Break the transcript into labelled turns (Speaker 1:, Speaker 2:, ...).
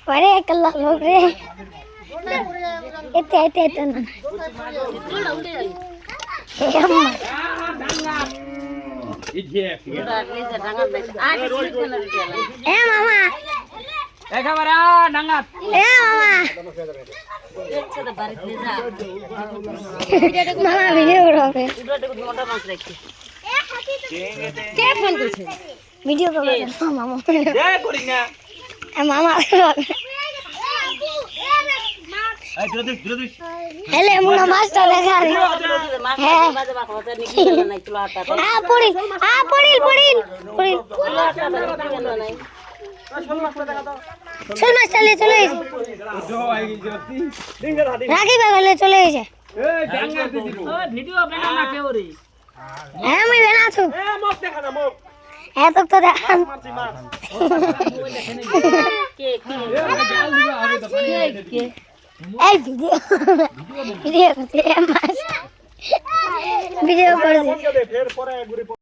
Speaker 1: अरे कल्ला लोग रे इतने इतने इतने ना मामा
Speaker 2: एकावरा नंगात
Speaker 1: मामा मामा वीडियो बनाओगे क्या फोन करछे वीडियो करो मामा
Speaker 2: दे करी ना
Speaker 1: मामा
Speaker 2: ए द्रुदु
Speaker 1: हेले मुना मास्टर देखा रे पड़ी चल मास चले चले राखी बागले चले এসে
Speaker 2: ভিডিও বানা না কেউ রে
Speaker 1: হ্যাঁ আমি বানাছো
Speaker 2: এ মুখ দেখা না মুখ
Speaker 1: হ্যাঁ তো দেখা
Speaker 2: মারছি মার
Speaker 1: কে
Speaker 2: জাল দিবা আরে তো পানি কে
Speaker 1: এই ভিডিও করতে মাস ভিডিও করতে
Speaker 2: ফের পরে